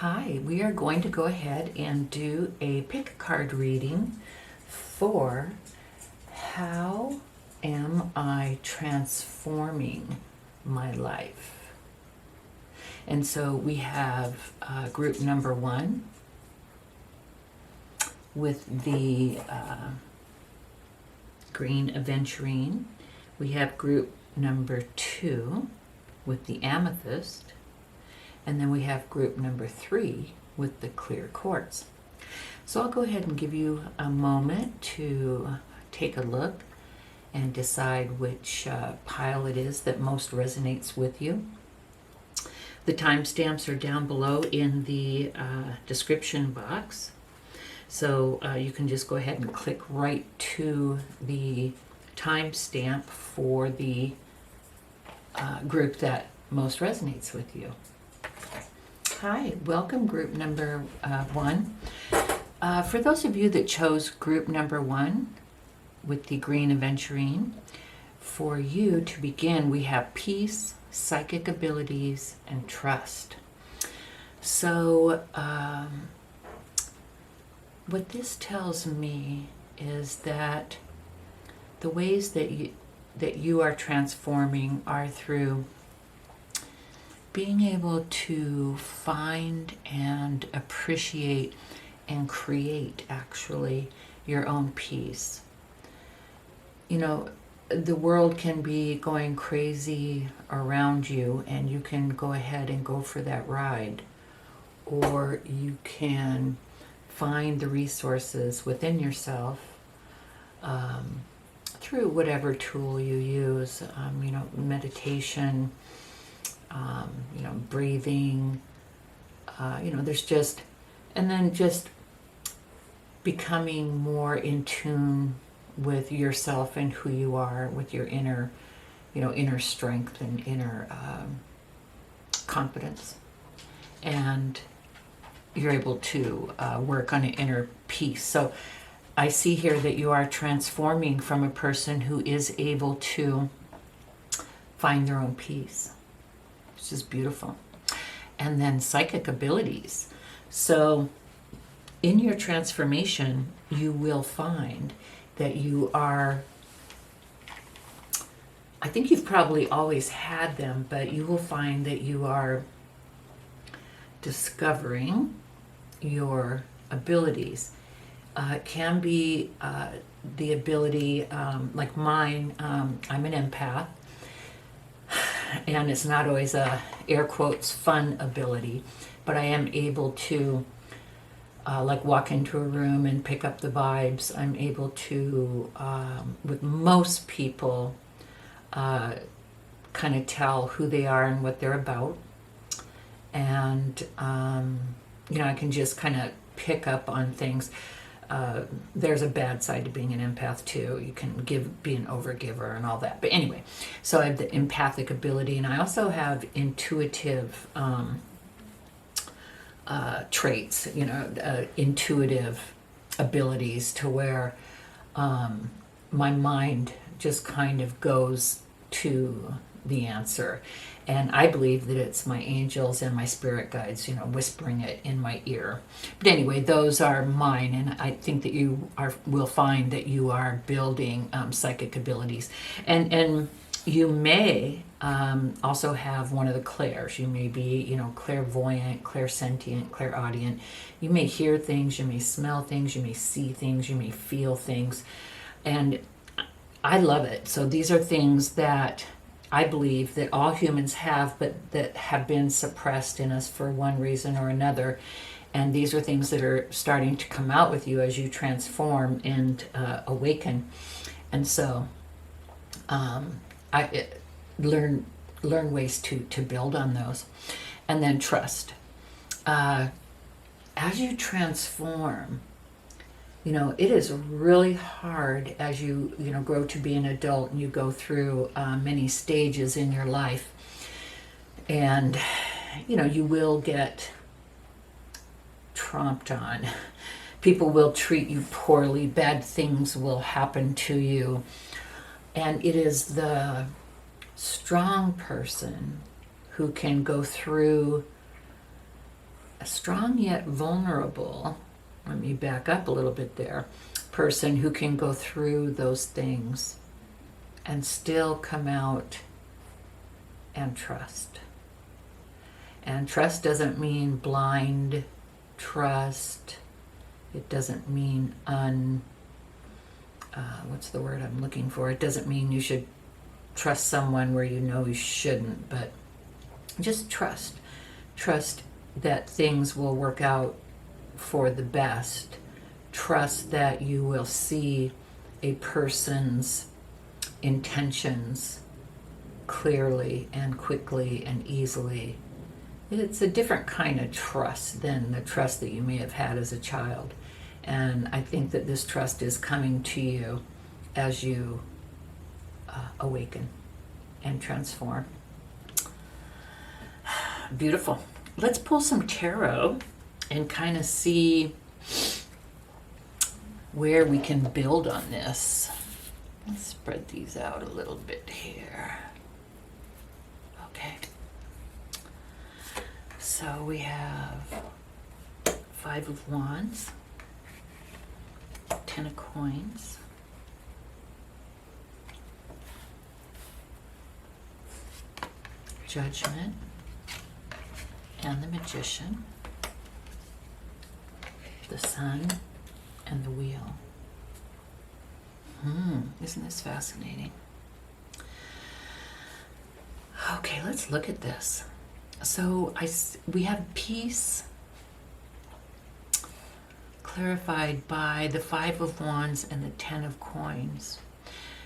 Hi, we are going to go ahead and do a pick card reading for how am I transforming my life? And so we have group number 1 with the green Aventurine. We have group number 2 with the Amethyst. And then we have group number 3 with the clear quartz. So I'll go ahead and give you a moment to take a look and decide which pile it is that most resonates with you. The timestamps are down below in the description box. So you can just go ahead and click right to the timestamp for the group that most resonates with you. Hi, welcome group number 1. For those of you that chose group number 1 with the green Aventurine, for you to begin, we have peace, psychic abilities, and trust. So what this tells me is that the ways that you are transforming are through being able to find and appreciate and create actually your own peace. You know, the world can be going crazy around you and you can go ahead and go for that ride, or you can find the resources within yourself through whatever tool you use, meditation, breathing, there's just, and then just becoming more in tune with yourself and who you are, with your inner strength and inner confidence. And you're able to work on an inner peace. So I see here that you are transforming from a person who is able to find their own peace, which is beautiful. And then psychic abilities. So in your transformation, you will find that you are, I think you've probably always had them, but you will find that you are discovering your abilities. It can be the ability, like mine, I'm an empath, and it's not always a air quotes fun ability, but I am able to like walk into a room and pick up the vibes. I'm able to, with most people, kind of tell who they are and what they're about. And, I can just kind of pick up on things. There's a bad side to being an empath too. You can be an overgiver and all that. But anyway, so I have the empathic ability, and I also have intuitive traits, intuitive abilities to where my mind just kind of goes to the answer. And I believe that it's my angels and my spirit guides, whispering it in my ear. But anyway, those are mine, and I think that you will find that you are building psychic abilities. And you may also have one of the clairs. You may be, clairvoyant, clairsentient, clairaudient. You may hear things, you may smell things, you may see things, you may feel things. And I love it. So these are things that I believe that all humans have, but that have been suppressed in us for one reason or another. And these are things that are starting to come out with you as you transform and awaken. And so I learn ways to build on those. And then trust. As you transform, it is really hard as you grow to be an adult and you go through many stages in your life, and you will get tromped on. People will treat you poorly. Bad things will happen to you, and it is the strong person who can go through a strong yet vulnerable, let me back up a little bit there, person who can go through those things and still come out and trust. And trust doesn't mean blind trust. It doesn't mean what's the word I'm looking for? It doesn't mean you should trust someone where you know you shouldn't, but just trust. Trust that things will work out for the best. Trust that you will see a person's intentions clearly and quickly and easily. It's a different kind of trust than the trust that you may have had as a child. And I think that this trust is coming to you as you awaken and transform. Beautiful. Let's pull some tarot and kind of see where we can build on this. Let's spread these out a little bit here. Okay. So we have 5 of Wands, 10 of Coins, Judgment, and the Magician, the Sun, and the Wheel. Isn't this fascinating? Okay, let's look at this. So we have peace clarified by the 5 of Wands and the 10 of Coins.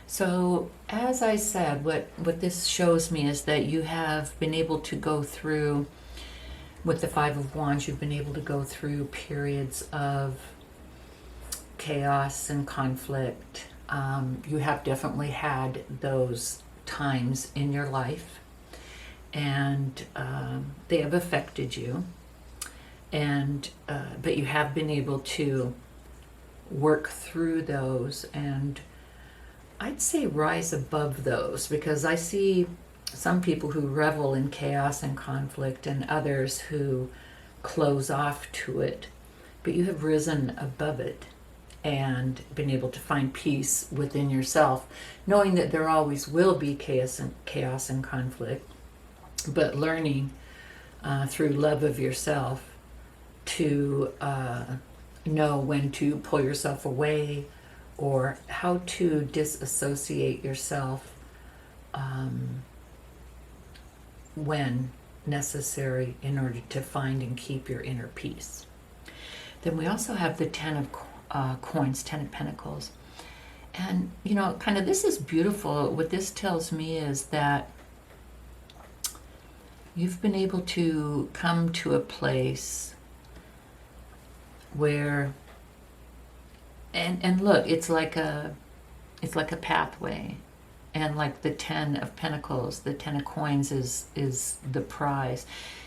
So as I said, what this shows me is that you have been able to go through, with the 5 of Wands, you've been able to go through periods of chaos and conflict. You have definitely had those times in your life, and they have affected you, and but you have been able to work through those, and I'd say rise above those, because I see some people who revel in chaos and conflict and others who close off to it, but you have risen above it and been able to find peace within yourself, knowing that there always will be chaos and conflict, but learning through love of yourself to know when to pull yourself away, or how to disassociate yourself when necessary in order to find and keep your inner peace. Then we also have the 10 of Coins, 10 of Pentacles. And, you know, kind of this is beautiful. What this tells me is that you've been able to come to a place where, and look, it's like a pathway. And like the 10 of Pentacles, the 10 of Coins is the prize.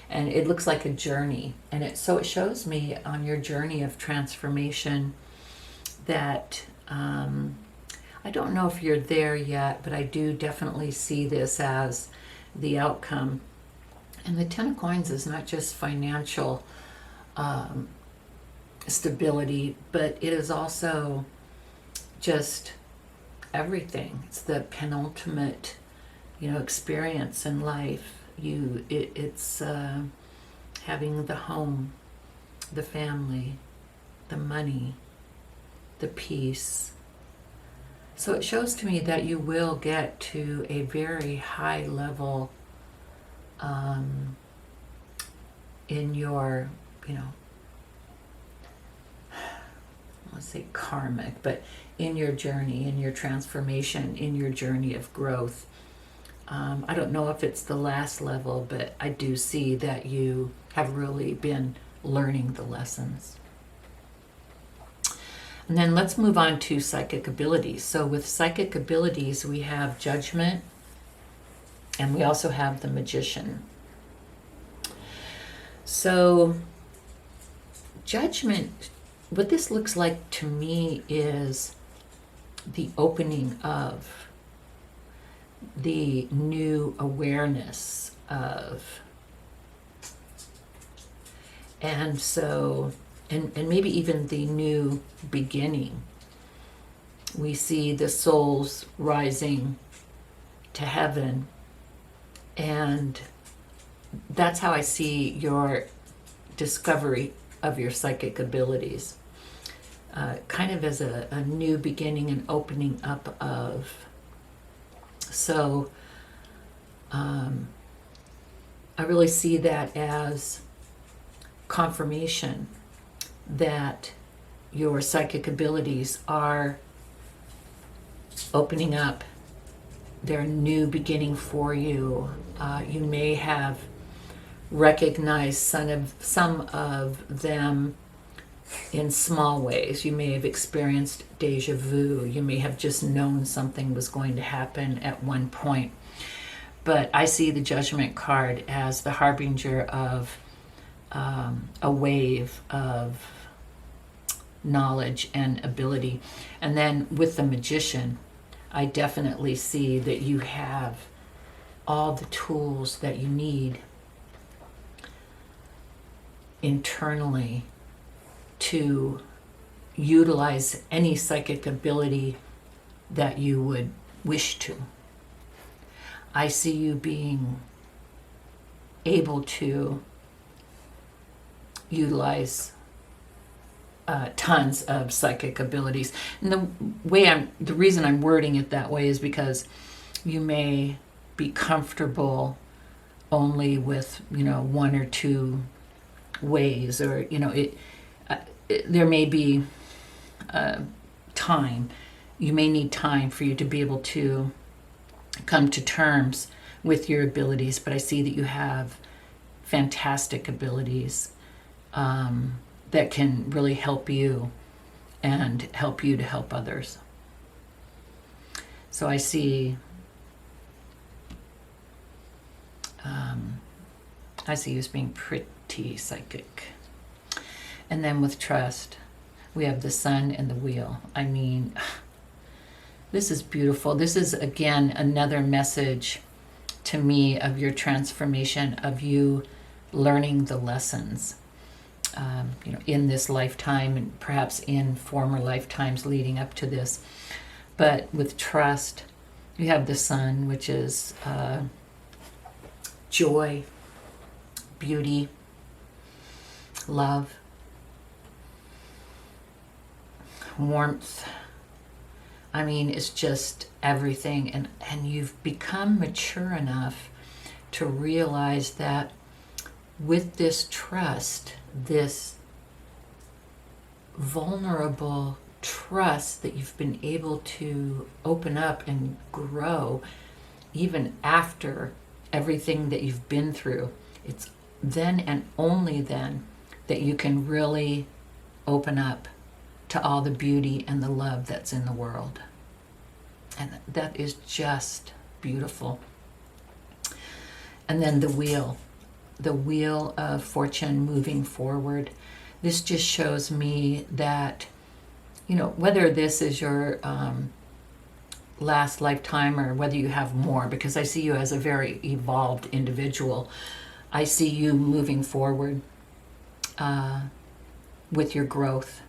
And it looks like a journey. And it shows me on your journey of transformation that I don't know if you're there yet, but I do definitely see this as the outcome. And the 10 of Coins is not just financial stability, but it is also just everything. It's the penultimate, experience in life. It's having the home, the family, the money, the peace. So it shows to me that you will get to a very high level in your, let's say karmic, but in your journey, in your transformation, in your journey of growth. I don't know if it's the last level, but I do see that you have really been learning the lessons. And then let's move on to psychic abilities. So with psychic abilities, we have Judgment, and we also have the Magician. So Judgment, what this looks like to me is the opening of the new awareness of, And so, and maybe even the new beginning. We see the souls rising to heaven, and that's how I see your discovery of your psychic abilities. Kind of as a new beginning and opening up of. So I really see that as confirmation that your psychic abilities are opening up. They're a new beginning for you. You may have recognized some of them in small ways. You may have experienced deja vu. You may have just known something was going to happen at one point. But I see the Judgment card as the harbinger of a wave of knowledge and ability. And then with the Magician, I definitely see that you have all the tools that you need internally to utilize any psychic ability that you would wish to. I see you being able to utilize tons of psychic abilities. And the reason I'm wording it that way is because you may be comfortable only with, one or two ways, or, there may be time. You may need time for you to be able to come to terms with your abilities, but I see that you have fantastic abilities that can really help you and help you to help others. So I see you as being pretty psychic. And then with trust, we have the sun and the wheel. I mean, this is beautiful. This is, again, another message to me of your transformation, of you learning the lessons, in this lifetime and perhaps in former lifetimes leading up to this. But with trust, you have the sun, which is joy, beauty, love, warmth. I mean, it's just everything. And you've become mature enough to realize that with this trust, this vulnerable trust that you've been able to open up and grow even after everything that you've been through, it's then and only then that you can really open up to all the beauty and the love that's in the world. And that is just beautiful. And then the wheel of fortune moving forward. This just shows me that, whether this is your last lifetime or whether you have more, because I see you as a very evolved individual. I see you moving forward with your growth.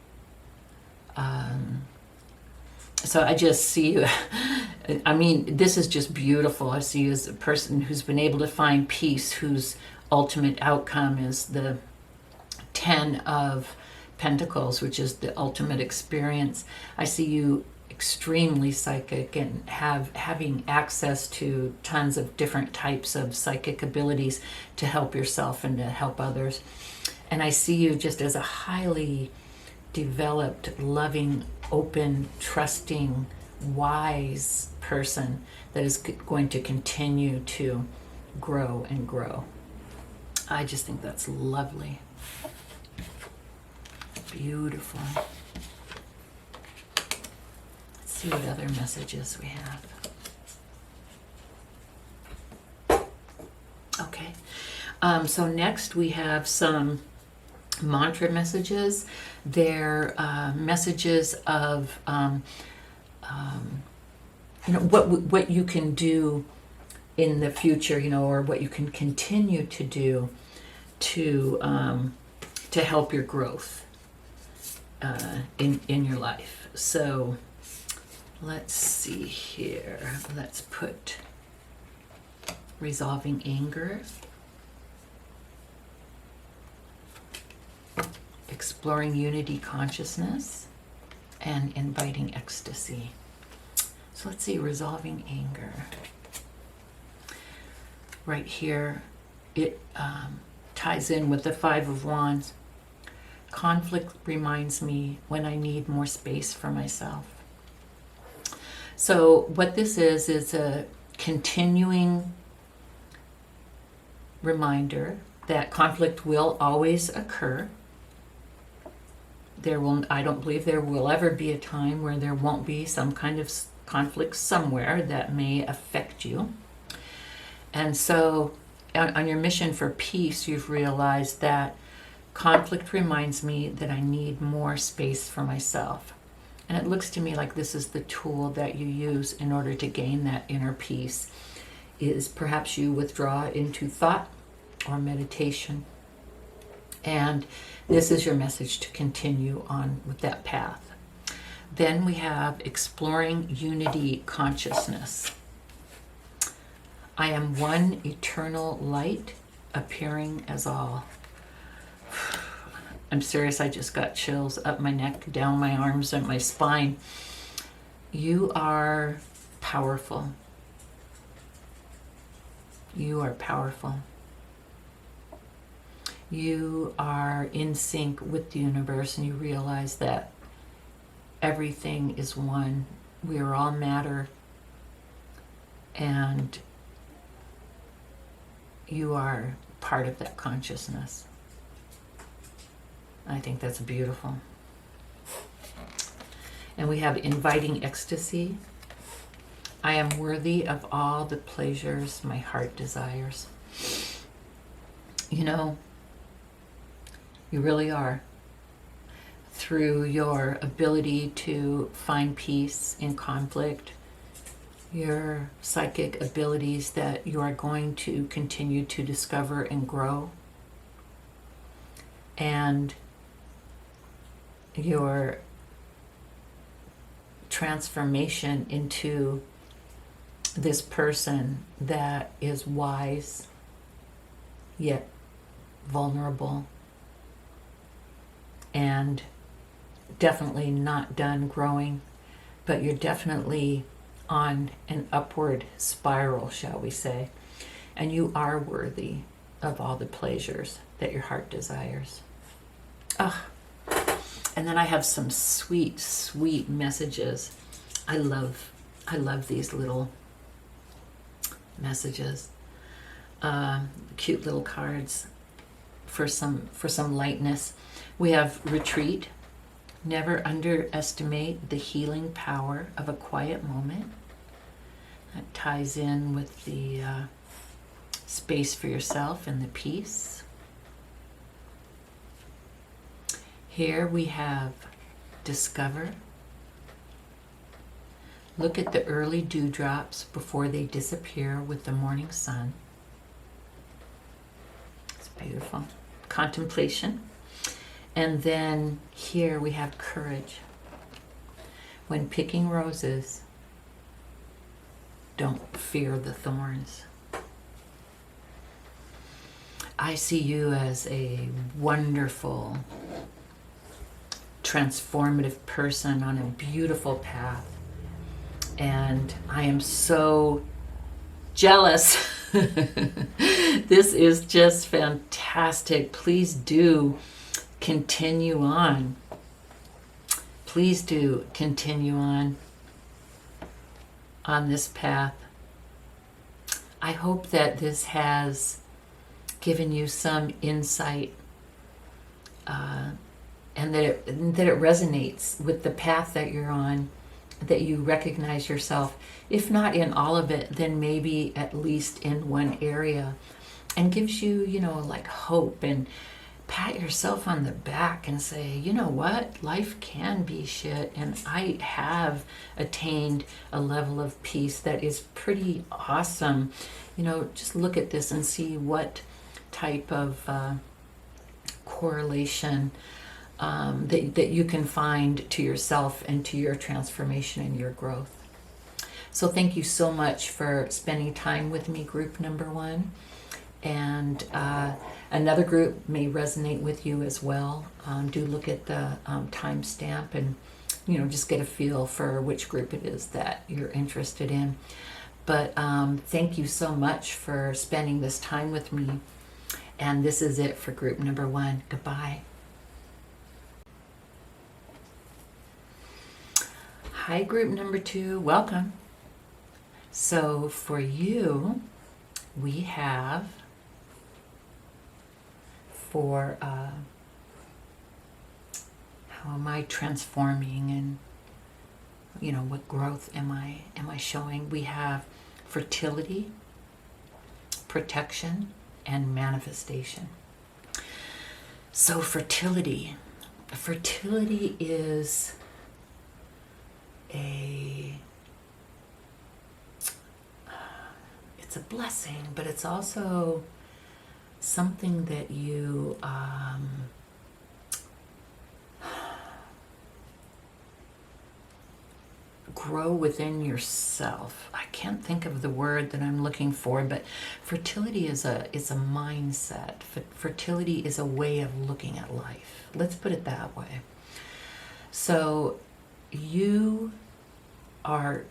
So I just see you, I mean, this is just beautiful. I see you as a person who's been able to find peace, whose ultimate outcome is the 10 of Pentacles, which is the ultimate experience. I see you extremely psychic and having access to tons of different types of psychic abilities to help yourself and to help others. And I see you just as a highly developed, loving, open, trusting, wise person that is going to continue to grow and grow. I just think that's lovely. Beautiful. Let's see what other messages we have. Okay. So next we have some mantra messages. They're messages of what you can do in the future, or what you can continue to do to to help your growth in your life. So let's see here. Let's put resolving anger, exploring unity consciousness, and inviting ecstasy. So let's see, resolving anger. Right here, it ties in with the Five of Wands. Conflict reminds me when I need more space for myself. So what this is a continuing reminder that conflict will always occur. I don't believe there will ever be a time where there won't be some kind of conflict somewhere that may affect you. And so on your mission for peace, you've realized that conflict reminds me that I need more space for myself. And it looks to me like this is the tool that you use in order to gain that inner peace, is perhaps you withdraw into thought or meditation. And this is your message to continue on with that path. Then we have exploring unity consciousness. I am one eternal light appearing as all. I'm serious, I just got chills up my neck, down my arms, and my spine. You are powerful. You are powerful. You are in sync with the universe, and you realize that everything is one. We are all matter, and you are part of that consciousness. I think that's beautiful. And we have inviting ecstasy. I am worthy of all the pleasures my heart desires. You know, you really are. Through your ability to find peace in conflict, your psychic abilities that you are going to continue to discover and grow, and your transformation into this person that is wise yet vulnerable and definitely not done growing, but you're definitely on an upward spiral, shall we say, and you are worthy of all the pleasures that your heart desires. And then I have some sweet, sweet messages. I love these little messages. Cute little cards for some lightness. We have retreat. Never underestimate the healing power of a quiet moment. That ties in with the space for yourself and the peace. Here we have discover. Look at the early dewdrops before they disappear with the morning sun. It's beautiful. Contemplation. And then here we have courage. When picking roses, don't fear the thorns. I see you as a wonderful, transformative person on a beautiful path. And I am so jealous. This is just fantastic. Please do continue on. Please do continue on this path. I hope that this has given you some insight and that it resonates with the path that you're on, that you recognize yourself, if not in all of it, then maybe at least in one area, and gives you, like hope, and pat yourself on the back and say, you know what, life can be shit, and I have attained a level of peace that is pretty awesome. Just look at this and see what type of correlation that you can find to yourself and to your transformation and your growth. So thank you so much for spending time with me, group number 1. And another group may resonate with you as well. Do look at the timestamp and just get a feel for which group it is that you're interested in. But thank you so much for spending this time with me. And this is it for group number 1. Goodbye. Hi, group number 2. Welcome. So for you, we have for how am I transforming, and what growth am I showing? We have fertility, protection, and manifestation. So fertility is it's a blessing, but it's also something that you grow within yourself. I can't think of the word that I'm looking for, but fertility is a mindset. Fertility is a way of looking at life. Let's put it that way. So you are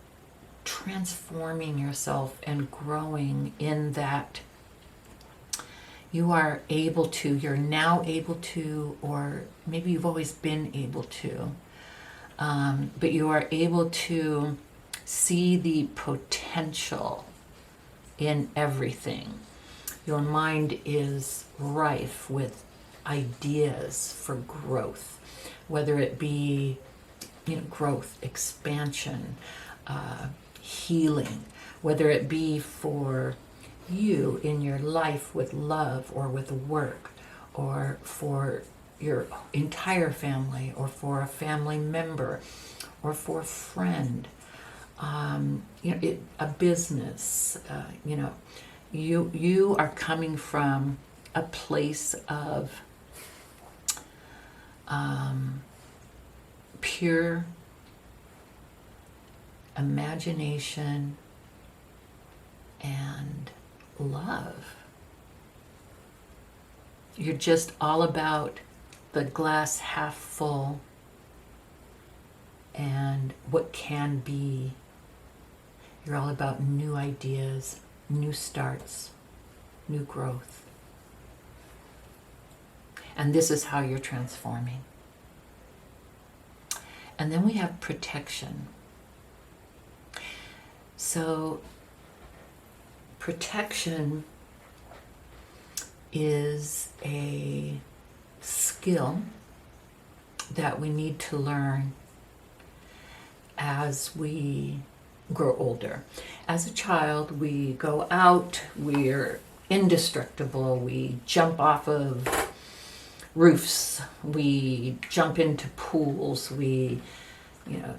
transforming yourself and growing in that you're now able to, or maybe you've always been able to, but you are able to see the potential in everything. Your mind is rife with ideas for growth, whether it be growth, expansion, healing, whether it be for you in your life with love or with work, or for your entire family, or for a family member, or for a friend, a business. You are coming from a place of pure imagination and love. You're just all about the glass half full and what can be. You're all about new ideas, new starts, new growth. And this is how you're transforming. And then we have protection. So protection is a skill that we need to learn as we grow older. As a child, we go out, we're indestructible, we jump off of roofs, we jump into pools, we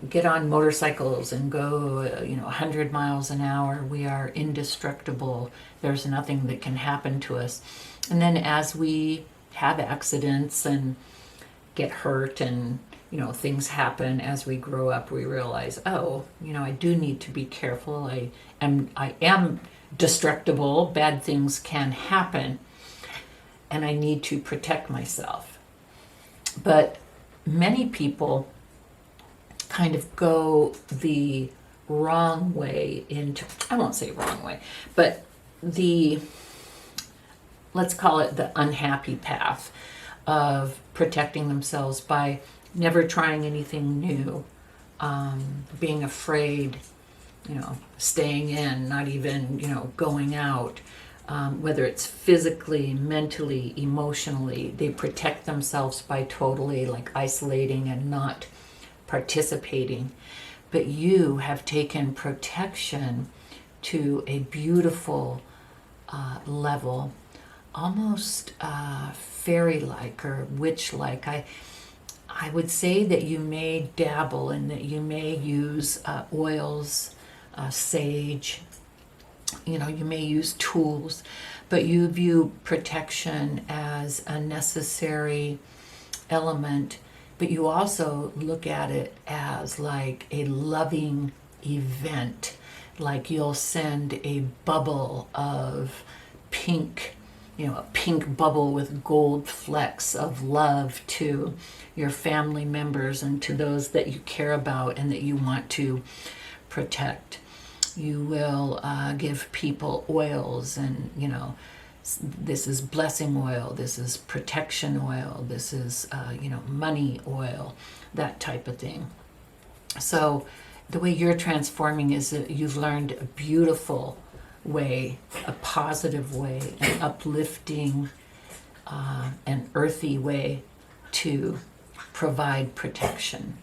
get on motorcycles and go 100 miles an hour. We are indestructible. There's nothing that can happen to us. And then as we have accidents and get hurt and things happen as we grow up, we realize, I do need to be careful. I am destructible. Bad things can happen, and I need to protect myself. But many people kind of go the wrong way into, I won't say wrong way, but let's call it the unhappy path of protecting themselves by never trying anything new, being afraid, staying in, not even, going out, whether it's physically, mentally, emotionally. They protect themselves by totally isolating and not participating. But you have taken protection to a beautiful level, almost fairy-like or witch-like. I would say that you may dabble and that you may use oils, sage, you may use tools, but you view protection as a necessary element, but you also look at it as like a loving event. Like you'll send a bubble of pink, a pink bubble with gold flecks of love to your family members and to those that you care about and that you want to protect. You will give people oils, and this is blessing oil, this is protection oil, this is money oil, that type of thing. So the way you're transforming is that you've learned a beautiful way, a positive way, an uplifting, an earthy way to provide protection.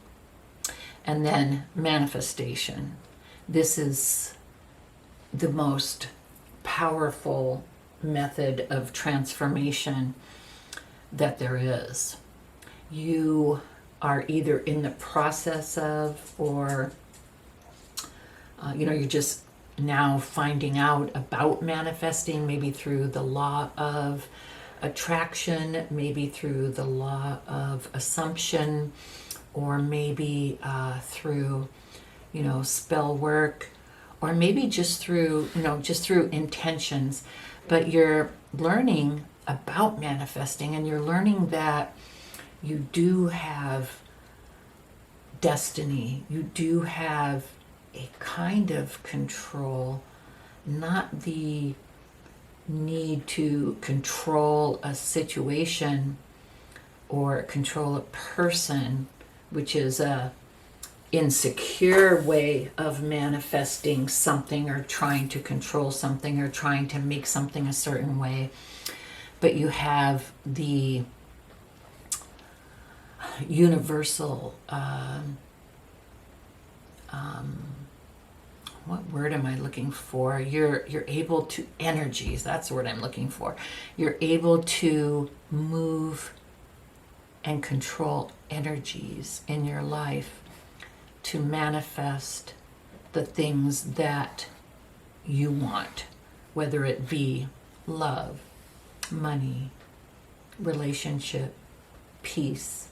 And then manifestation. This is the most powerful method of transformation that there is. You are either in the process of, or you're just now finding out about manifesting, maybe through the law of attraction, maybe through the law of assumption, or maybe through spell work, or maybe just through intentions. But you're learning about manifesting, and you're learning that you do have destiny, you do have a kind of control, not the need to control a situation or control a person, which is a insecure way of manifesting something or trying to control something or trying to make something a certain way. But you have the universal what word am I looking for? You're able to, energies, that's the word I'm looking for. You're able to move and control energies in your life to manifest the things that you want, whether it be love, money, relationship, peace.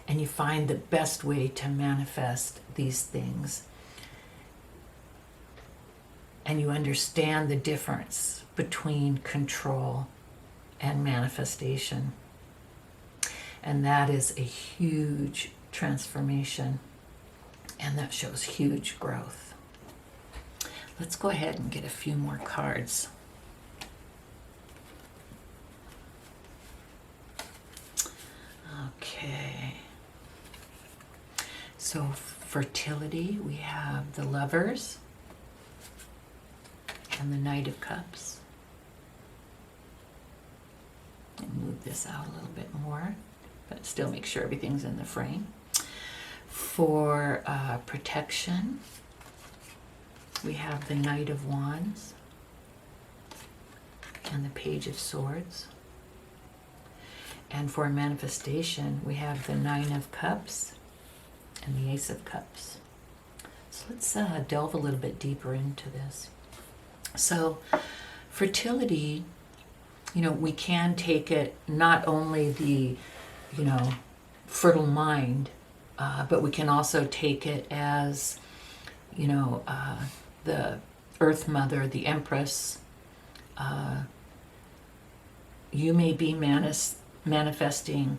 And you find the best way to manifest these things. And you understand the difference between control and manifestation. And that is a huge transformation. And that shows huge growth. Let's go ahead and get a few more cards. Okay. So fertility, we have the Lovers and the Knight of Cups. And move this out a little bit more, but still make sure everything's in the frame. For protection, we have the Knight of Wands and the Page of Swords. And for manifestation, we have the Nine of Cups and the Ace of Cups. So let's delve a little bit deeper into this. So fertility, we can take it not only the, fertile mind, but we can also take it as, the Earth Mother, the Empress. You may be manifesting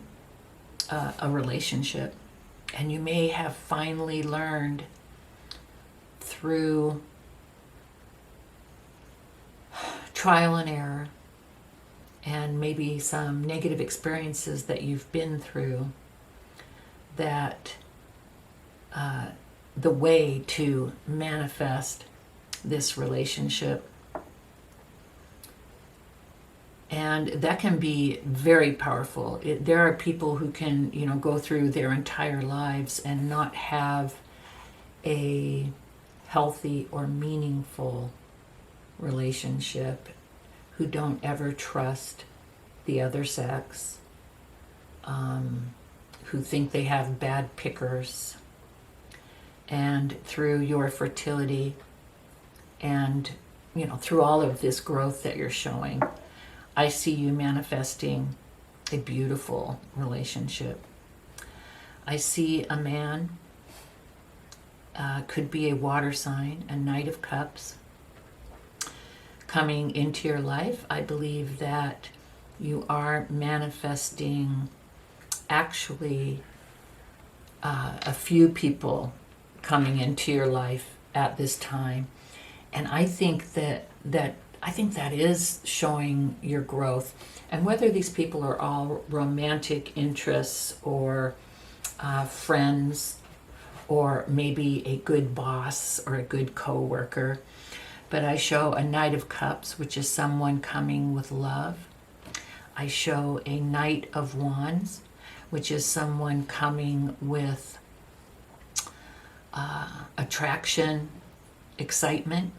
a relationship, and you may have finally learned through trial and error and maybe some negative experiences that you've been through, that the way to manifest this relationship. And that can be very powerful. There are people who can, go through their entire lives and not have a healthy or meaningful relationship, who don't ever trust the other sex, who think they have bad pickers. And through your fertility and, through all of this growth that you're showing, I see you manifesting a beautiful relationship. I see a man, could be a water sign, a Knight of Cups, coming into your life. I believe that you are manifesting actually a few people coming into your life at this time, and I think that is showing your growth. And whether these people are all romantic interests or friends, or maybe a good boss or a good co-worker, but I show a Knight of Cups, which is someone coming with love. I show a Knight of Wands, which is someone coming with attraction, excitement.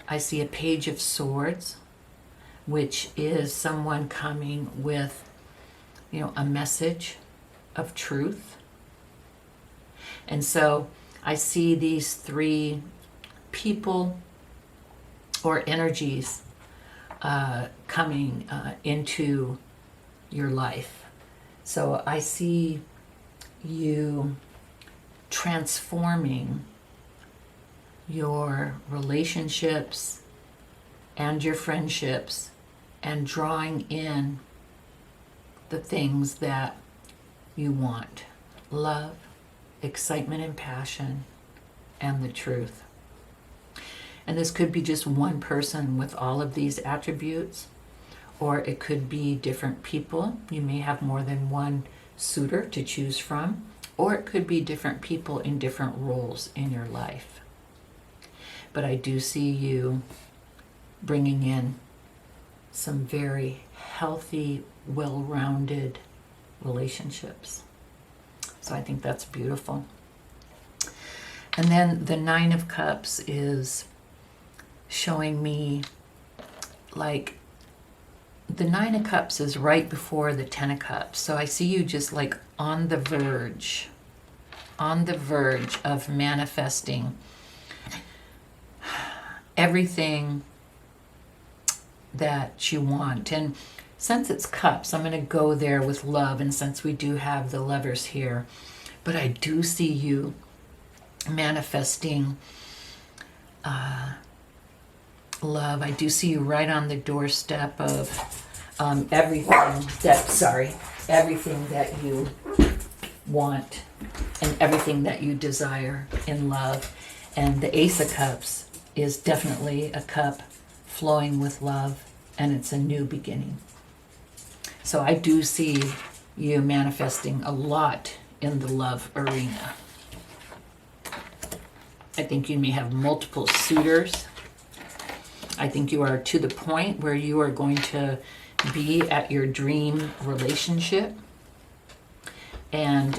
I see a Page of Swords, which is someone coming with, a message of truth. And so I see these three people or energies coming into your life. So I see you transforming your relationships and your friendships and drawing in the things that you want: love, excitement and passion, and the truth. And this could be just one person with all of these attributes, or it could be different people. You may have more than one suitor to choose from, or it could be different people in different roles in your life. But I do see you bringing in some very healthy, well-rounded relationships. So I think that's beautiful. And then the Nine of Cups is showing me, like, the Nine of Cups is right before the Ten of Cups. So I see you just like on the verge of manifesting everything that you want. And since it's cups, I'm going to go there with love, and since we do have the Lovers here, but I do see you manifesting love. I do see you right on the doorstep of everything that you want and everything that you desire in love. And the Ace of Cups is definitely a cup flowing with love, and it's a new beginning. So I do see you manifesting a lot in the love arena. I think you may have multiple suitors. I think you are to the point where you are going to be at your dream relationship. And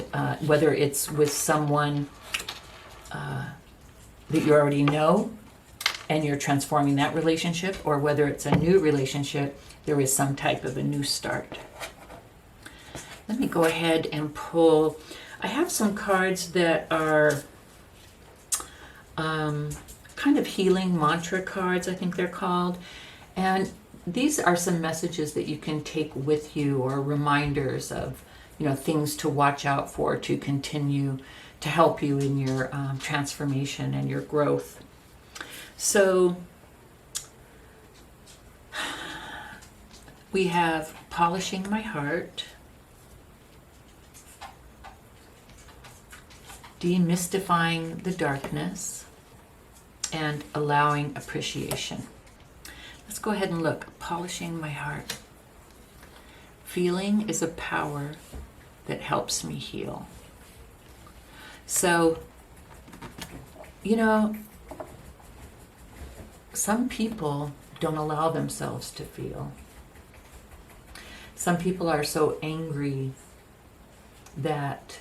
whether it's with someone that you already know and you're transforming that relationship, or whether it's a new relationship, there is some type of a new start. Let me go ahead and pull. I have some cards that are kind of healing mantra cards, I think they're called. And these are some messages that you can take with you, or reminders of, things to watch out for to continue to help you in your transformation and your growth. So we have polishing my heart, demystifying the darkness, and allowing appreciation. Let's go ahead and look. Polishing my heart. Feeling is a power that helps me heal. So, some people don't allow themselves to feel. Some people are so angry that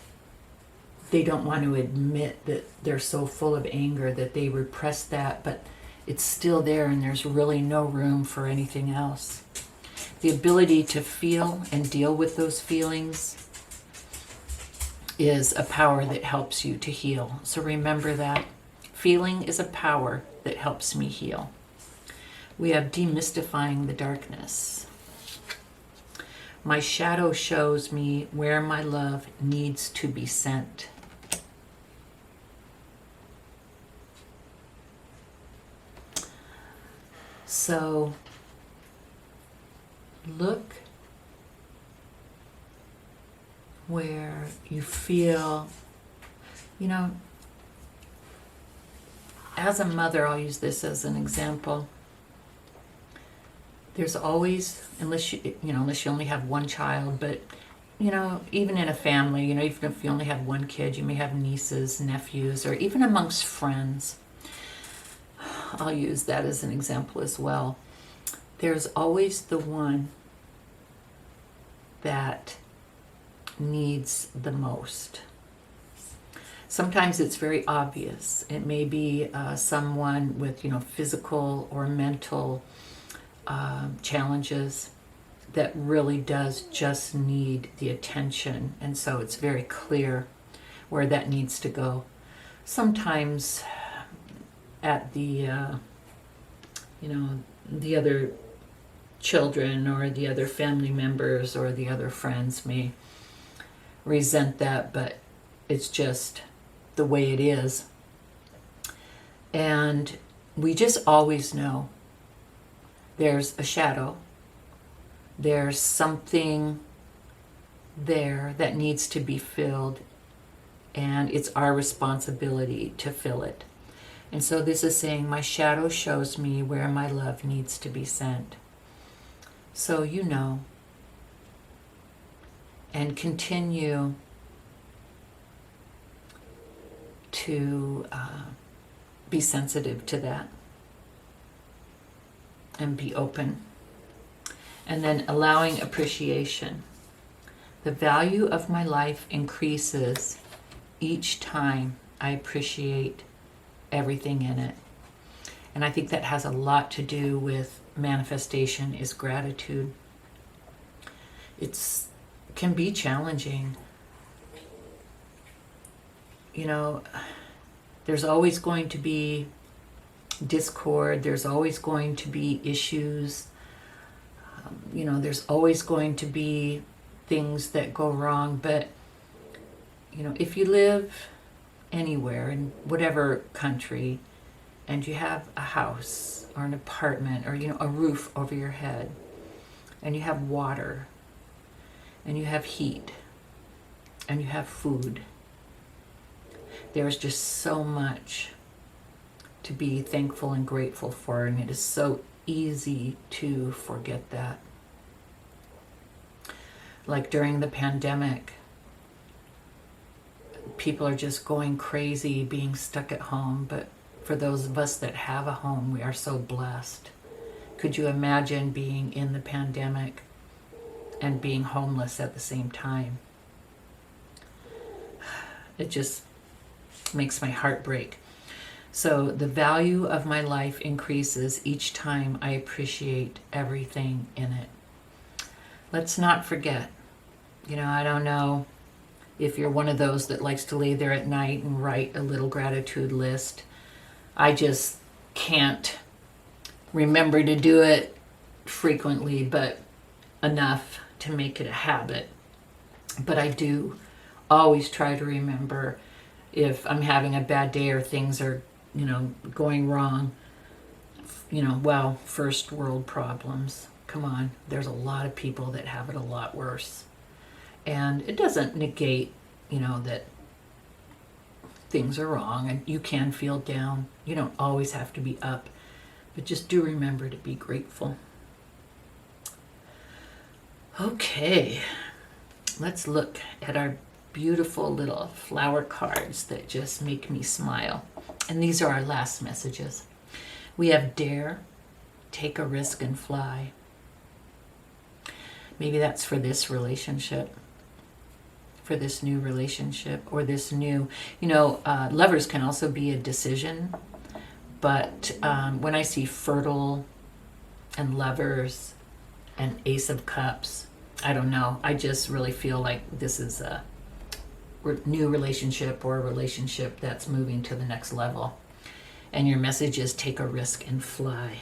they don't want to admit that they're so full of anger that they repress that, but it's still there and there's really no room for anything else. The ability to feel and deal with those feelings is a power that helps you to heal. So remember that. Feeling is a power that helps me heal. We have demystifying the darkness. My shadow shows me where my love needs to be sent. So look where you feel, you know, as a mother, I'll use this as an example. There's always, unless you only have one child, but even in a family, even if you only have one kid, you may have nieces, nephews, or even amongst friends. I'll use that as an example as well. There's always the one that needs the most. Sometimes it's very obvious. It may be someone with, physical or mental challenges that really does just need the attention, and so it's very clear where that needs to go. Sometimes at the the other children or the other family members or the other friends may resent that, but it's just the way it is. And we just always know there's a shadow, there's something there that needs to be filled, and it's our responsibility to fill it. And so this is saying, my shadow shows me where my love needs to be sent. So and continue to be sensitive to that and be open. And then allowing appreciation. The value of my life increases each time I appreciate everything in it. And I think that has a lot to do with manifestation, is gratitude. It can be challenging. There's always going to be discord, there's always going to be issues, there's always going to be things that go wrong, but if you live anywhere in whatever country and you have a house or an apartment or a roof over your head, and you have water and you have heat and you have food, there's just so much to be thankful and grateful for, and it is so easy to forget that. Like during the pandemic, people are just going crazy being stuck at home, but for those of us that have a home, we are so blessed. Could you imagine being in the pandemic and being homeless at the same time? It just makes my heart break. So the value of my life increases each time I appreciate everything in it. Let's not forget, I don't know if you're one of those that likes to lay there at night and write a little gratitude list. I just can't remember to do it frequently, but enough to make it a habit. But I do always try to remember if I'm having a bad day or things are, going wrong. First world problems. Come on, there's a lot of people that have it a lot worse. And it doesn't negate, that things are wrong and you can feel down. You don't always have to be up, but just do remember to be grateful. Okay, let's look at our beautiful little flower cards that just make me smile. And these are our last messages. We have dare, take a risk and fly. Maybe that's for this relationship, for this new relationship, or this new, lovers can also be a decision. But when I see fertile and lovers and Ace of Cups, I don't know. I just really feel like this is a new relationship or a relationship that's moving to the next level. And your message is take a risk and fly.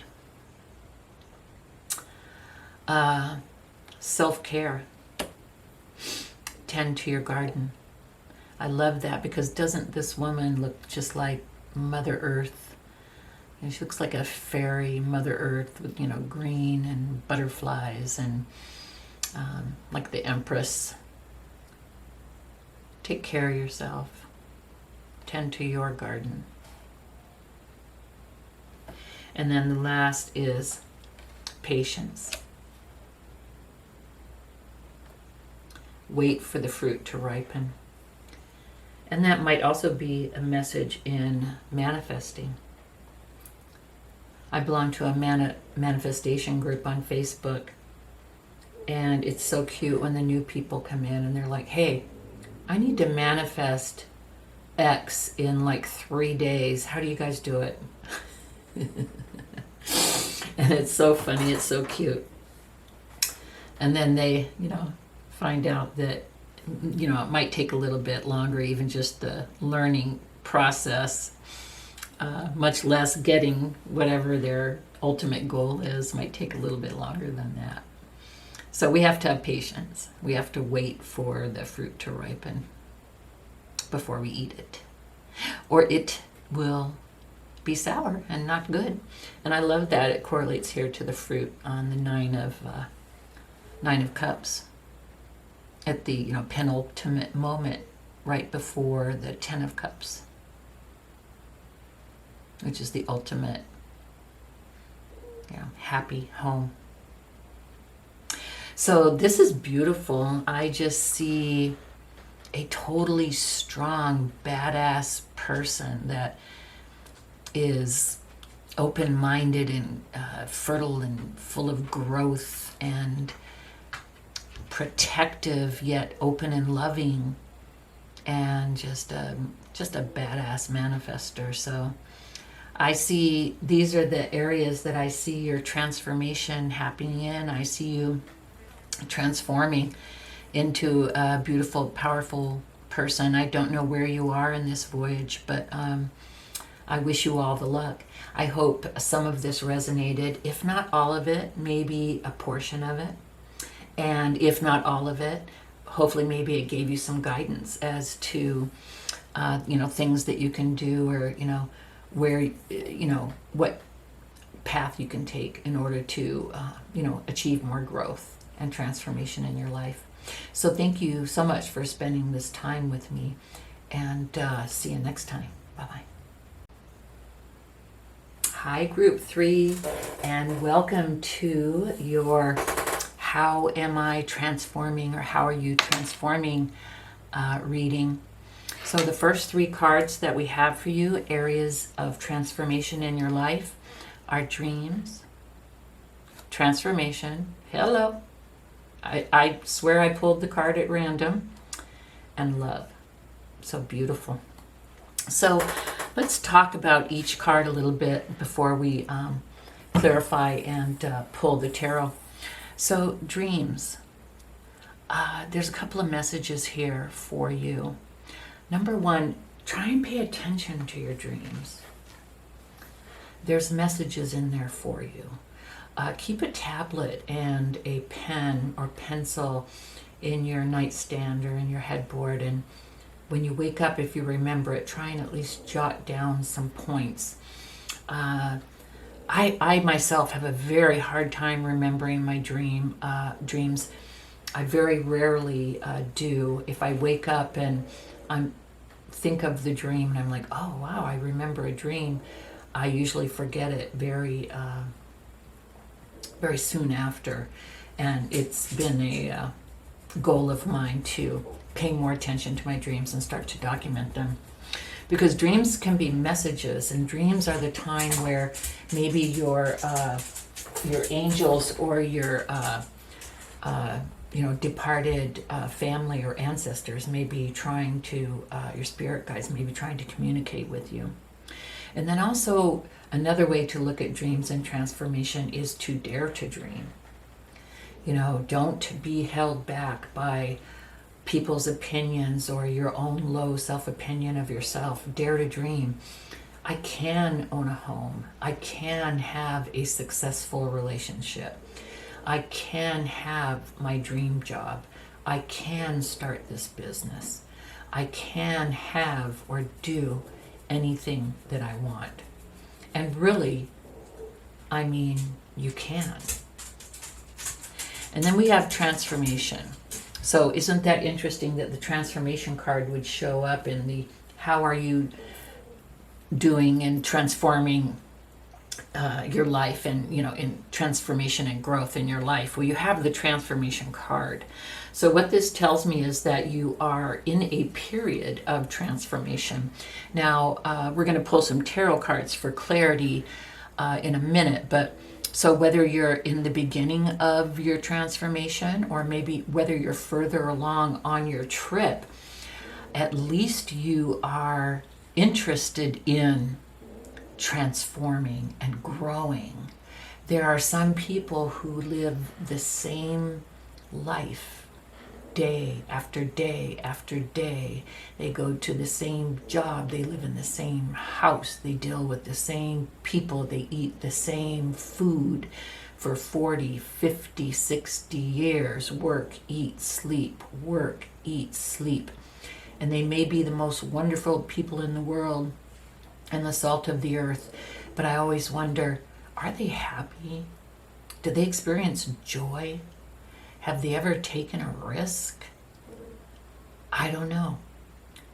Self-care. Tend to your garden. I love that, because doesn't this woman look just like Mother Earth? You know, she looks like a fairy Mother Earth with, green and butterflies and like the Empress. Take care of yourself. Tend to your garden. And then the last is patience. Wait for the fruit to ripen. And that might also be a message in manifesting. I belong to a manifestation group on Facebook, and it's so cute when the new people come in and they're like, hey, I need to manifest X in like 3 days. How do you guys do it? And it's so funny, it's so cute. And then they, find out that, it might take a little bit longer, even just the learning process, much less getting whatever their ultimate goal is, might take a little bit longer than that. So we have to have patience. We have to wait for the fruit to ripen before we eat it, or it will be sour and not good. And I love that it correlates here to the fruit on the Nine of Cups, at the penultimate moment right before the Ten of Cups, which is the ultimate happy home. So this is beautiful. I just see a totally strong, badass person that is open-minded and fertile and full of growth and protective, yet open and loving, and just a badass manifester. So I see these are the areas that I see your transformation happening in. I see you transforming into a beautiful, powerful person. I don't know where you are in this voyage, but I wish you all the luck. I hope some of this resonated. If not all of it, maybe a portion of it. And if not all of it, hopefully maybe it gave you some guidance as to, things that you can do, or, where, what path you can take in order to, achieve more growth and transformation in your life. So thank you so much for spending this time with me, and see you next time. Bye-bye. Hi, Group 3, and welcome to your How Am I Transforming, or How Are You Transforming reading. So the first 3 cards that we have for you, areas of transformation in your life, are dreams, transformation, hello, I swear I pulled the card at random, and love. So beautiful. So let's talk about each card a little bit before we clarify and pull the tarot. So dreams, there's a couple of messages here for you. Number 1, try and pay attention to your dreams. There's messages in there for you. Keep a tablet and a pen or pencil in your nightstand or in your headboard, and when you wake up, if you remember it, try and at least jot down some points. I myself have a very hard time remembering my dreams. I very rarely do. If I wake up and I think of the dream and I'm like, oh wow, I remember a dream, I usually forget it very soon after. And it's been a goal of mine to pay more attention to my dreams and start to document them. Because dreams can be messages, and dreams are the time where maybe your angels or your departed family or ancestors may be trying to, your spirit guides may be trying to communicate with you. And then also another way to look at dreams and transformation is to dare to dream. Don't be held back by people's opinions or your own low self-opinion of yourself. Dare to dream. I can own a home. I can have a successful relationship. I can have my dream job. I can start this business. I can have or do anything that I want. And really, I mean, you can. And then we have transformation. So isn't that interesting that the transformation card would show up in the how are you doing and transforming your life, and in transformation and growth in your life. Well, you have the transformation card. So what this tells me is that you are in a period of transformation. Now we're going to pull some tarot cards for clarity in a minute, but so whether you're in the beginning of your transformation or maybe whether you're further along on your trip, at least you are interested in transforming and growing. There are some people who live the same life day after day after day. They go to the same job, they live in the same house, they deal with the same people, they eat the same food for 40, 50, 60 years. Work, eat, sleep, work, eat, sleep. And they may be the most wonderful people in the world and the salt of the earth, but I always wonder, are they happy? Do they experience joy? Have they ever taken a risk? I don't know.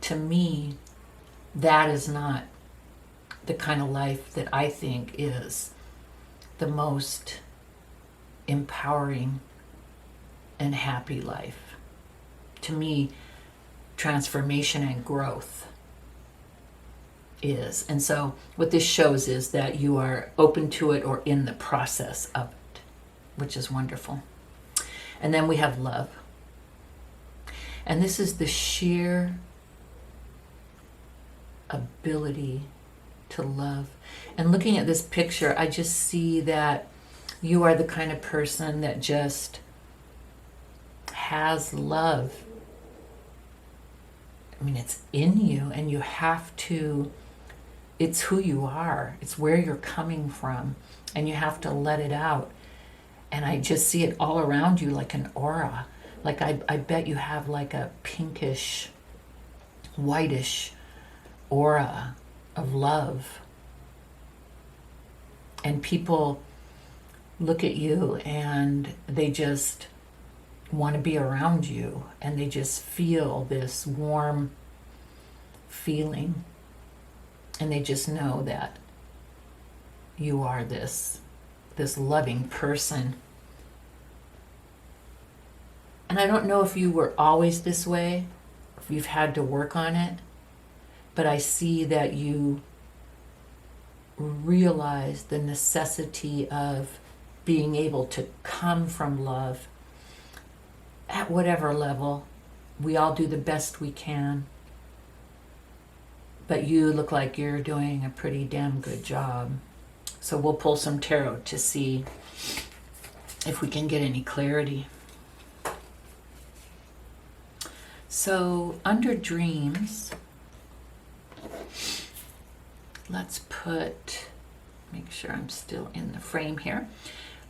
To me, that is not the kind of life that I think is the most empowering and happy life. To me, transformation and growth is. And so what this shows is that you are open to it or in the process of it, which is wonderful. And then we have love. And this is the sheer ability to love. And looking at this picture, I just see that you are the kind of person that just has love. I mean, it's in you, and you have to, it's who you are. It's where you're coming from, and you have to let it out. And I just see it all around you like an aura. Like I bet you have like a pinkish, whitish aura of love. And people look at you and they just want to be around you, and they just feel this warm feeling, and they just know that you are this loving person. And I don't know if you were always this way, if you've had to work on it, but I see that you realize the necessity of being able to come from love at whatever level. We all do the best we can, but you look like you're doing a pretty damn good job. So we'll pull some tarot to see if we can get any clarity. So under dreams, let's put, make sure I'm still in the frame here.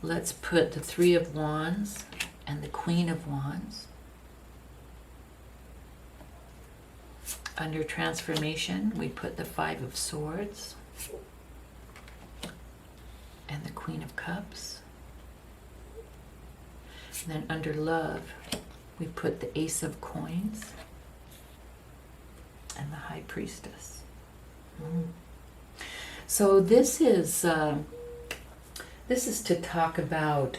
Let's put the Three of Wands and the Queen of Wands. Under transformation, we put the Five of Swords and the Queen of Cups. And then under love, we put the Ace of Coins and the High Priestess. So this is to talk about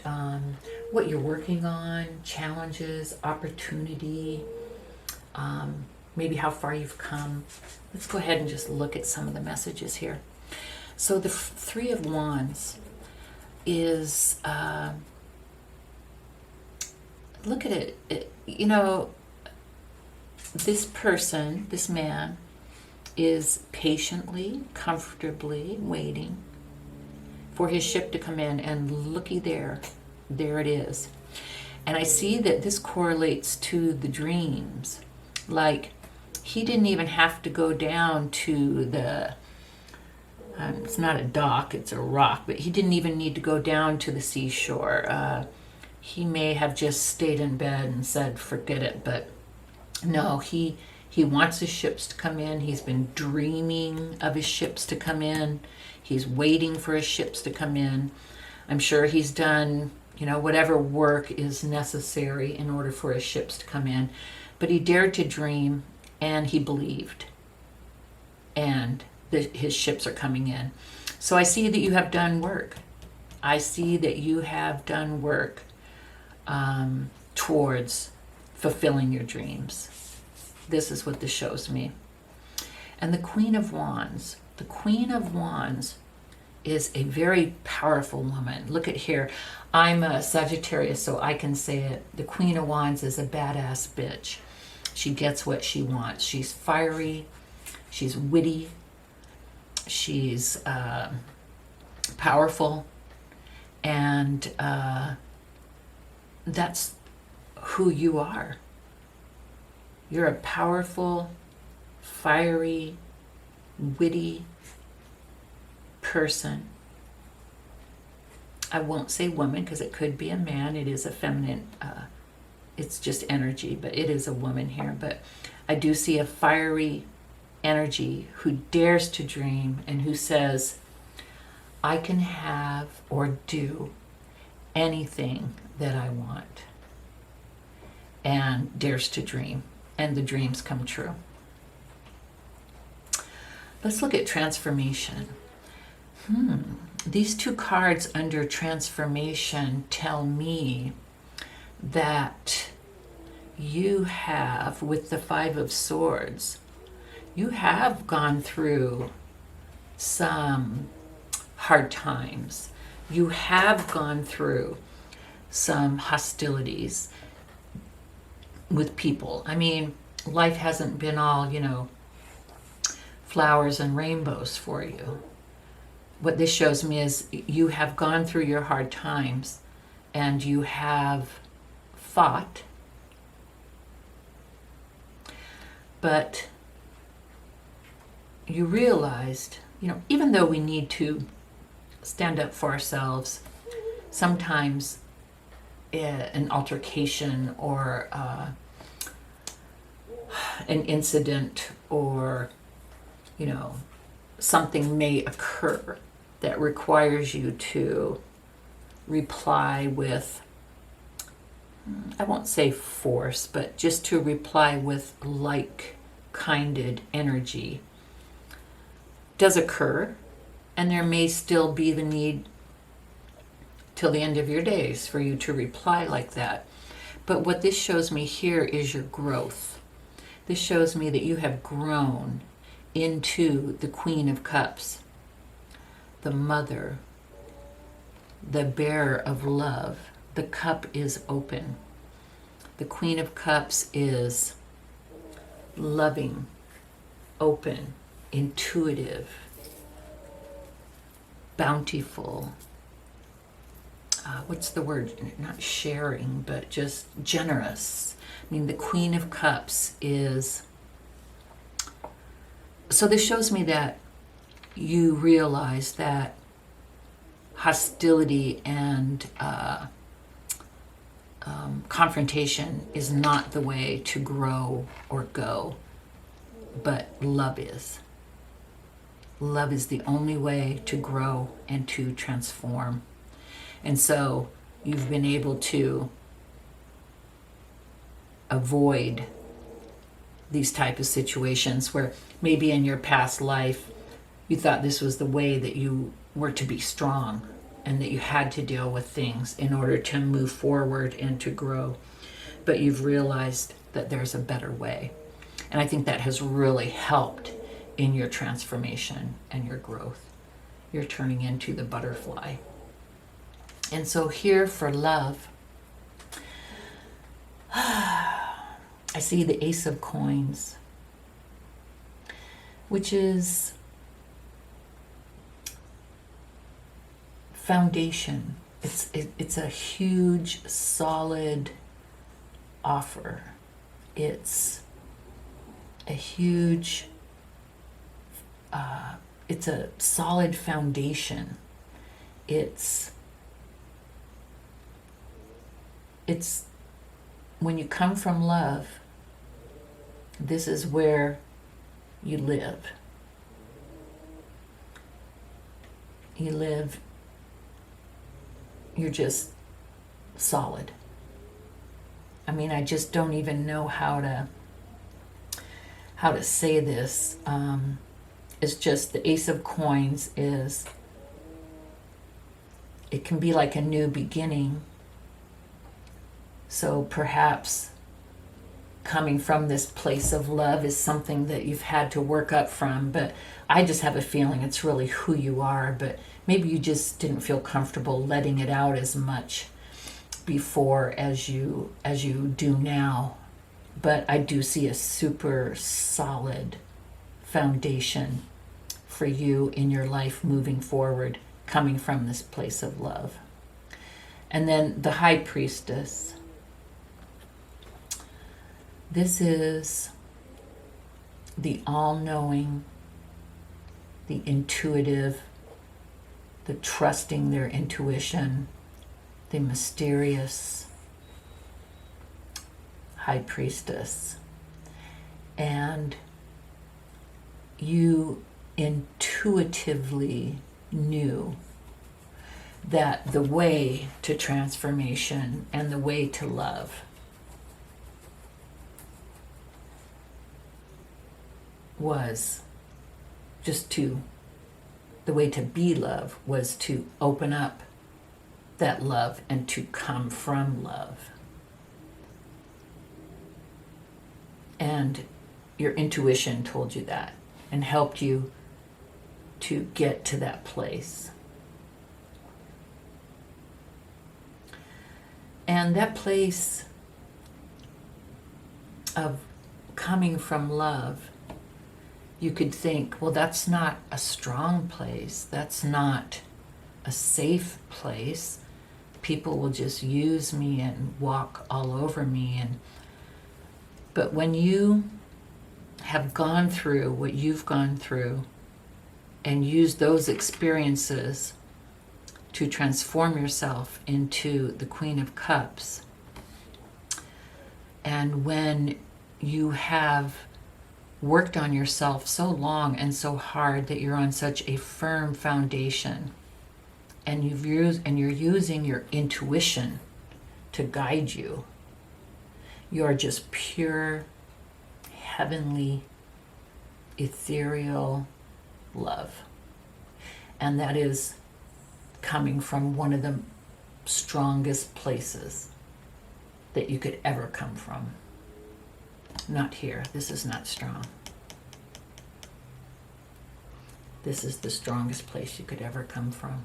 what you're working on, challenges, opportunity, maybe how far you've come. Let's go ahead and just look at some of the messages here. So the Three of Wands is, look at it, you know, this person, this man, is patiently, comfortably waiting for his ship to come in, and looky there it is. And I see that this correlates to the dreams. Like, he didn't even have to go down to the, it's not a dock, it's a rock, but he didn't even need to go down to the seashore. he may have just stayed in bed and said, forget it. But no, he wants his ships to come in. He's been dreaming of his ships to come in. He's waiting for his ships to come in. I'm sure he's done, whatever work is necessary in order for his ships to come in. But he dared to dream, and he believed. And his ships are coming in. So I see that you have done work. I see that you have done work towards fulfilling your dreams. This is what this shows me. And the Queen of Wands. The Queen of Wands is a very powerful woman. Look at here. I'm a Sagittarius, so I can say it. The Queen of Wands is a badass bitch. She gets what she wants. She's fiery. She's witty. She's powerful. And that's who you are. You're a powerful, fiery, witty person. I won't say woman because it could be a man. It is a feminine, it's just energy, but it is a woman here. But I do see a fiery energy who dares to dream and who says, I can have or do anything that I want, and dares to dream, and the dreams come true. Let's look at transformation. These two cards under transformation tell me that you have, with the Five of Swords, you have gone through some hard times. You have gone through some hostilities with people. I mean, life hasn't been all, flowers and rainbows for you. What this shows me is you have gone through your hard times and you have fought, but you realized, even though we need to stand up for ourselves, sometimes an altercation or an incident or, something may occur that requires you to reply with, I won't say force, but just to reply with like-kinded energy does occur, and there may still be the need till the end of your days for you to reply like that. But what this shows me here is your growth. This shows me that you have grown into the Queen of Cups, the mother, the bearer of love. The cup is open. The Queen of Cups is loving, open, intuitive, bountiful. What's the word? Not sharing, but just generous. I mean, the Queen of Cups is... So this shows me that you realize that hostility and confrontation is not the way to grow or go, but love is. Love is the only way to grow and to transform. And so you've been able to avoid these type of situations where maybe in your past life you thought this was the way that you were to be strong and that you had to deal with things in order to move forward and to grow. But you've realized that there's a better way. And I think that has really helped in your transformation and your growth. You're turning into the butterfly. And so here for love, I see the Ace of Coins, which is foundation. It's a huge, solid offer. It's a huge, it's a solid foundation. It's it's when you come from love, this is where you live. You live, you're just solid. I mean, I just don't even know how to say this. It's just the Ace of Coins is, it can be like a new beginning. So perhaps coming from this place of love is something that you've had to work up from, but I just have a feeling it's really who you are, but maybe you just didn't feel comfortable letting it out as much before as you do now. But I do see a super solid foundation for you in your life moving forward, coming from this place of love. And then the High Priestess. This is the all-knowing, the intuitive, the trusting their intuition, the mysterious High Priestess. And you intuitively knew that the way to transformation and the way to love was the way to be love was to open up that love and to come from love. And your intuition told you that and helped you to get to that place. And that place of coming from love, you could think, well, that's not a strong place. That's not a safe place. People will just use me and walk all over me. But when you have gone through what you've gone through and used those experiences to transform yourself into the Queen of Cups, and when you have worked on yourself so long and so hard that you're on such a firm foundation, and you're using your intuition to guide you, you're just pure, heavenly, ethereal love. And that is coming from one of the strongest places that you could ever come from. Not here. This is not strong. This is the strongest place you could ever come from.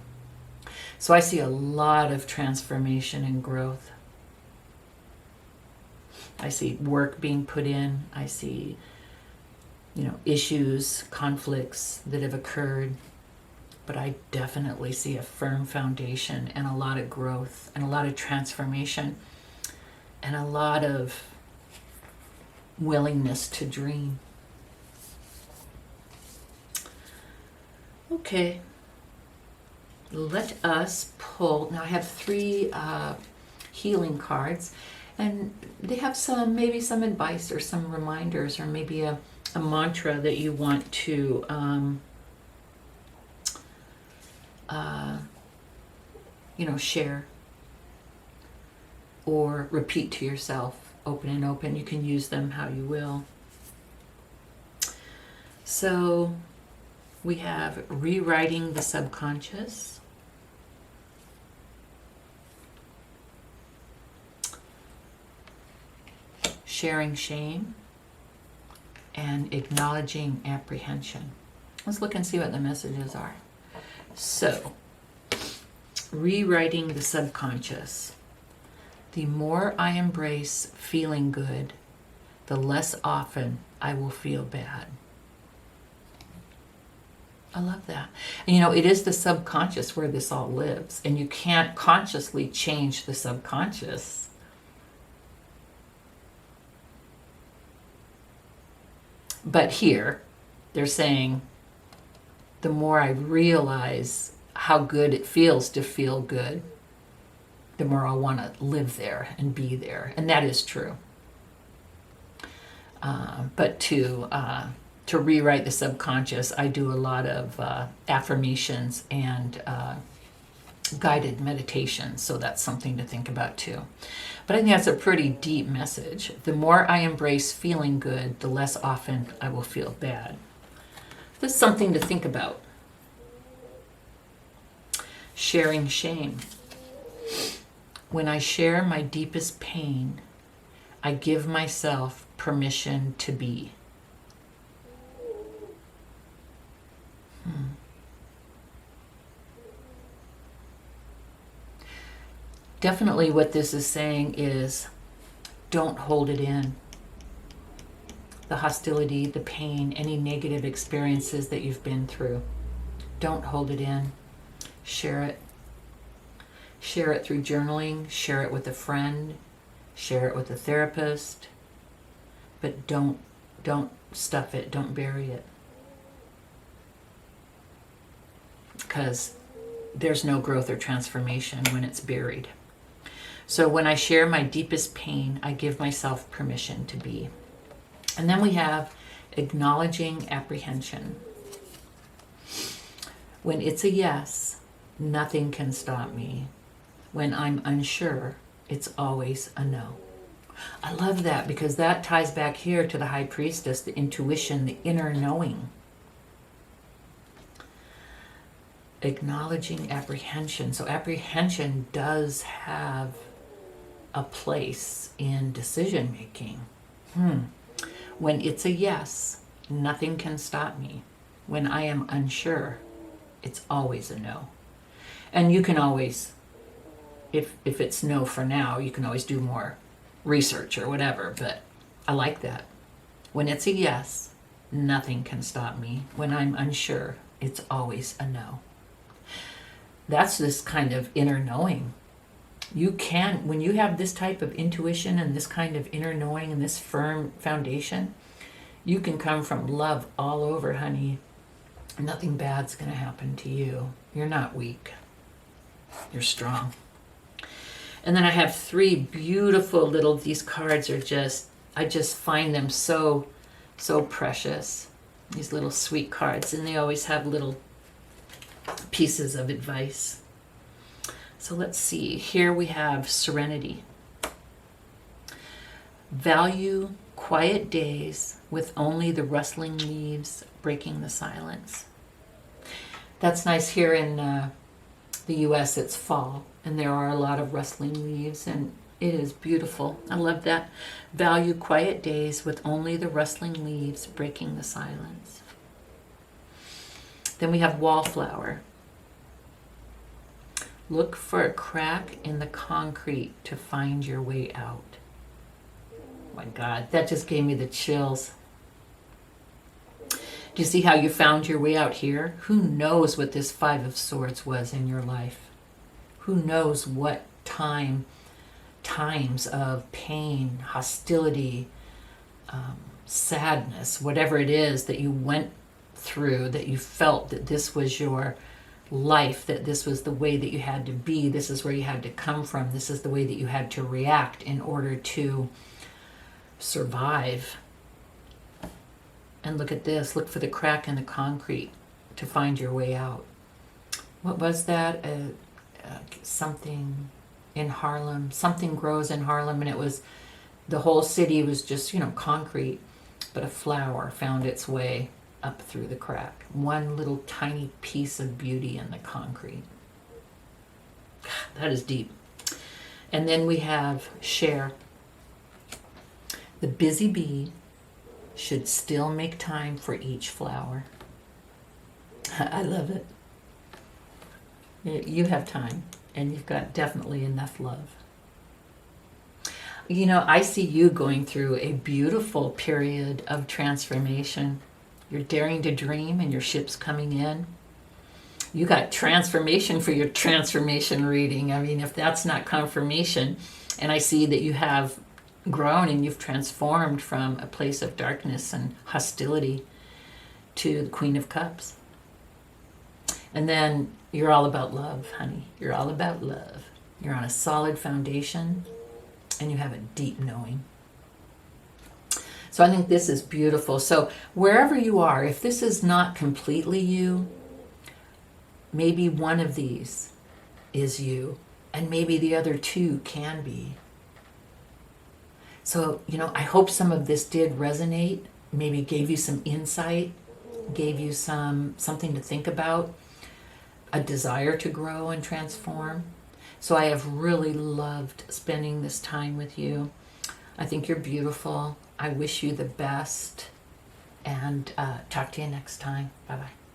So I see a lot of transformation and growth. I see work being put in. I see, issues, conflicts that have occurred. But I definitely see a firm foundation and a lot of growth and a lot of transformation and a lot of willingness to dream. Okay, let us pull. Now I have 3 healing cards, and they have maybe some advice or some reminders or maybe a mantra that you want to share or repeat to yourself. Open and open. You can use them how you will. So we have rewriting the subconscious, sharing shame, and acknowledging apprehension. Let's look and see what the messages are. So, rewriting the subconscious. The more I embrace feeling good, the less often I will feel bad. I love that. And it is the subconscious where this all lives, and you can't consciously change the subconscious. But here, they're saying, the more I realize how good it feels to feel good, the more I'll want to live there and be there. And that is true. But to rewrite the subconscious, I do a lot of affirmations and guided meditations, so that's something to think about too. But I think that's a pretty deep message. The more I embrace feeling good, the less often I will feel bad. That's something to think about. Sharing shame. When I share my deepest pain, I give myself permission to be. Definitely what this is saying is don't hold it in. The hostility, the pain, any negative experiences that you've been through. Don't hold it in. Share it. Share it through journaling. Share it with a friend. Share it with a therapist. But don't stuff it. Don't bury it. Because there's no growth or transformation when it's buried. So when I share my deepest pain, I give myself permission to be. And then we have acknowledging apprehension. When it's a yes, nothing can stop me. When I'm unsure, it's always a no. I love that because that ties back here to the High Priestess, the intuition, the inner knowing. Acknowledging apprehension. So apprehension does have a place in decision making. When it's a yes, nothing can stop me. When I am unsure, it's always a no. And you can always, if it's no for now, you can always do more research or whatever, but I like that. When it's a yes, nothing can stop me. When I'm unsure, it's always a no. That's this kind of inner knowing. You can, when you have this type of intuition and this kind of inner knowing and this firm foundation, you can come from love all over, honey. Nothing bad's going to happen to you. You're not weak. You're strong. And then I have 3 beautiful little, these cards are just, I just find them so precious. These little sweet cards, and they always have little pieces of advice. So let's see. Here we have serenity. Value quiet days with only the rustling leaves breaking the silence. That's nice. Here in the US, it's fall, and there are a lot of rustling leaves, and it is beautiful. I love that. Value quiet days with only the rustling leaves breaking the silence. Then we have wallflower. Look for a crack in the concrete to find your way out. Oh my God, that just gave me the chills. Do you see how you found your way out here? Who knows what this 5 of Swords was in your life? Who knows what times of pain, hostility, sadness, whatever it is that you went through, that you felt that this was your life, that this was the way that you had to be, this is where you had to come from, this is the way that you had to react in order to survive. And look at this, look for the crack in the concrete to find your way out. What was that? Something in Harlem, something grows in Harlem, and it was, the whole city was just, concrete, but a flower found its way up through the crack. One little tiny piece of beauty in the concrete. That is deep. And then we have share. The busy bee should still make time for each flower. I love it. You have time, and you've got definitely enough love. I see you going through a beautiful period of transformation. You're daring to dream, and your ship's coming in. You got transformation for your transformation reading. I mean, if that's not confirmation, and I see that you have grown and you've transformed from a place of darkness and hostility to the Queen of Cups. And then you're all about love, honey. You're all about love. You're on a solid foundation, and you have a deep knowing. So I think this is beautiful. So wherever you are, if this is not completely you, maybe one of these is you, and maybe the other two can be. So, I hope some of this did resonate, maybe gave you some insight, gave you something to think about, a desire to grow and transform. So I have really loved spending this time with you. I think you're beautiful. I wish you the best, and talk to you next time. Bye-bye.